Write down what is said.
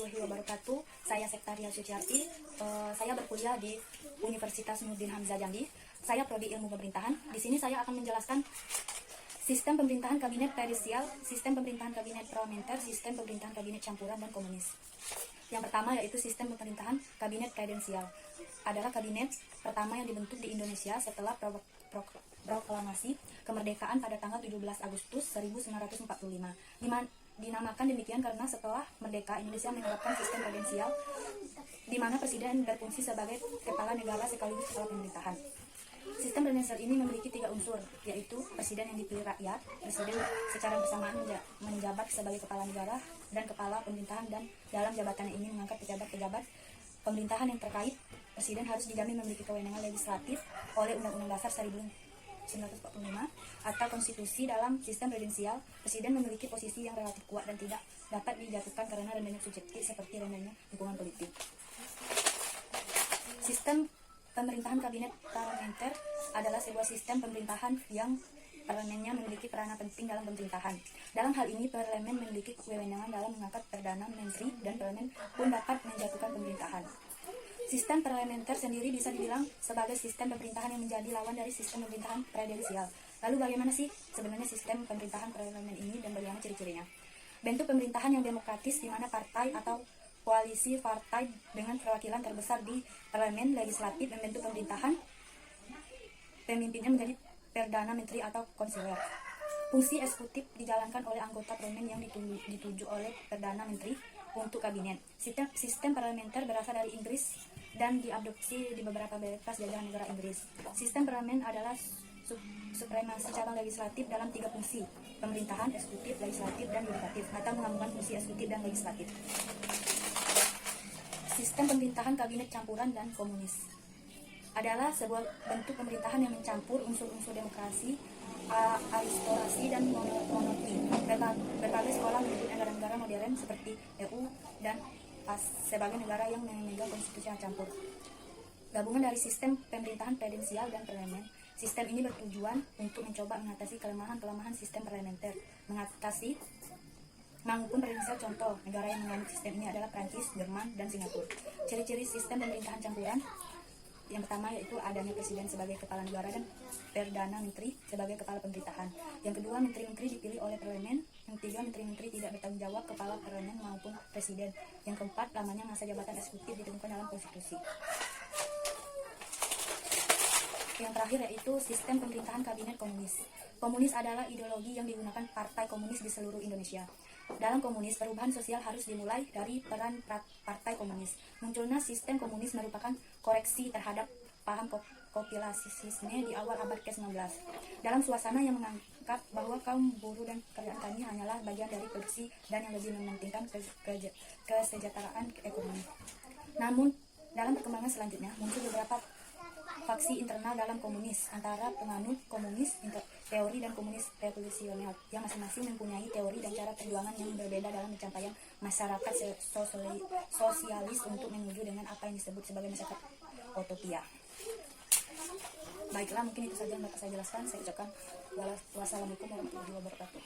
warahmatullahi wabarakatuh. Saya Sektaria Suciarti. Saya berkuliah di Universitas Nurdin Hamzah Jambi. Saya prodi Ilmu Pemerintahan. Di sini saya akan menjelaskan sistem pemerintahan kabinet presidensial, sistem pemerintahan kabinet parlementer, sistem pemerintahan kabinet campuran dan komunis. Yang pertama yaitu sistem pemerintahan kabinet presidensial. Adalah kabinet pertama yang dibentuk di Indonesia setelah proklamasi kemerdekaan pada tanggal 17 Agustus 1945. Dinamakan demikian karena setelah merdeka Indonesia menerapkan sistem presidensial di mana presiden berfungsi sebagai kepala negara sekaligus kepala pemerintahan. Sistem presidensial ini memiliki 3 unsur, yaitu presiden yang dipilih rakyat, presiden secara bersamaan menjabat sebagai kepala negara dan kepala pemerintahan, dan dalam jabatannya ini mengangkat pejabat-pejabat pemerintahan yang terkait. Presiden harus dijamin memiliki kewenangan legislatif oleh Undang-Undang Dasar 1945 atau konstitusi. Dalam sistem presidensial, presiden memiliki posisi yang relatif kuat dan tidak dapat dijatuhkan karena rendahnya subjektif seperti rendahnya dukungan politik. Sistem pemerintahan kabinet parlementer adalah sebuah sistem pemerintahan yang parlemennya memiliki peranan penting dalam pemerintahan. Dalam hal ini, parlemen memiliki kewenangan dalam mengangkat perdana menteri dan parlemen pun dapat menjatuhkan pemerintahan. Sistem parlementer sendiri bisa dibilang sebagai sistem pemerintahan yang menjadi lawan dari sistem pemerintahan presidensial. Lalu bagaimana sih sebenarnya sistem pemerintahan parlemen ini dan bagaimana ciri-cirinya? Bentuk pemerintahan yang demokratis di mana partai atau koalisi partai dengan perwakilan terbesar di parlemen legislatif membentuk pemerintahan. Pemimpinnya menjadi perdana menteri atau konselor. Fungsi eksekutif dijalankan oleh anggota parlemen yang dituju oleh perdana menteri untuk kabinet. Sistem parlementer berasal dari Inggris dan diadopsi di beberapa bekas jajahan negara Inggris. Sistem parlemen adalah supremasi cabang legislatif dalam 3 fungsi: pemerintahan, eksekutif, legislatif, dan yudikatif, atau menggabungkan fungsi eksekutif dan legislatif. Sistem pemerintahan kabinet campuran dan komunis adalah sebuah bentuk pemerintahan yang mencampur unsur-unsur demokrasi, aristokrasi, dan monarki. Berbagai sekolah menyebut negara-negara modern seperti EU dan sebagai negara yang memegang konstitusi yang campur. Gabungan dari sistem pemerintahan presidensial dan parlemen. Sistem ini bertujuan untuk mencoba mengatasi kelemahan-kelemahan sistem parlementer, maupun presidensial. Contoh negara yang menganut sistem ini adalah Prancis, Jerman, dan Singapura. Ciri-ciri sistem pemerintahan campuran. Yang pertama yaitu adanya presiden sebagai kepala negara dan perdana menteri sebagai kepala pemerintahan. Yang kedua, menteri-menteri dipilih oleh parlemen. Yang ketiga, menteri-menteri tidak bertanggung jawab kepada parlemen maupun presiden. Yang keempat, lamanya masa jabatan eksekutif ditentukan dalam konstitusi. Yang terakhir yaitu sistem pemerintahan kabinet komunis. Komunis adalah ideologi yang digunakan partai komunis di seluruh Indonesia. Dalam komunis, perubahan sosial harus dimulai dari peran partai komunis. Munculnya sistem komunis merupakan koreksi terhadap paham kapitalisme di awal abad ke-19. Dalam suasana yang menganggap bahwa kaum buruh dan pekerjaan tani hanyalah bagian dari produksi dan yang lebih mementingkan kesejahteraan ekonomi. Namun, dalam perkembangan selanjutnya, muncul beberapa faksi internal dalam komunis, antara penganut komunis teori dan komunis revolusioner, yang masing-masing mempunyai teori dan cara perjuangan yang berbeda dalam pencapaian masyarakat sosialis untuk menuju dengan apa yang disebut sebagai masyarakat utopia. Baiklah, mungkin itu saja yang dapat saya jelaskan. Saya ucapkan wassalamualaikum warahmatullahi wabarakatuh.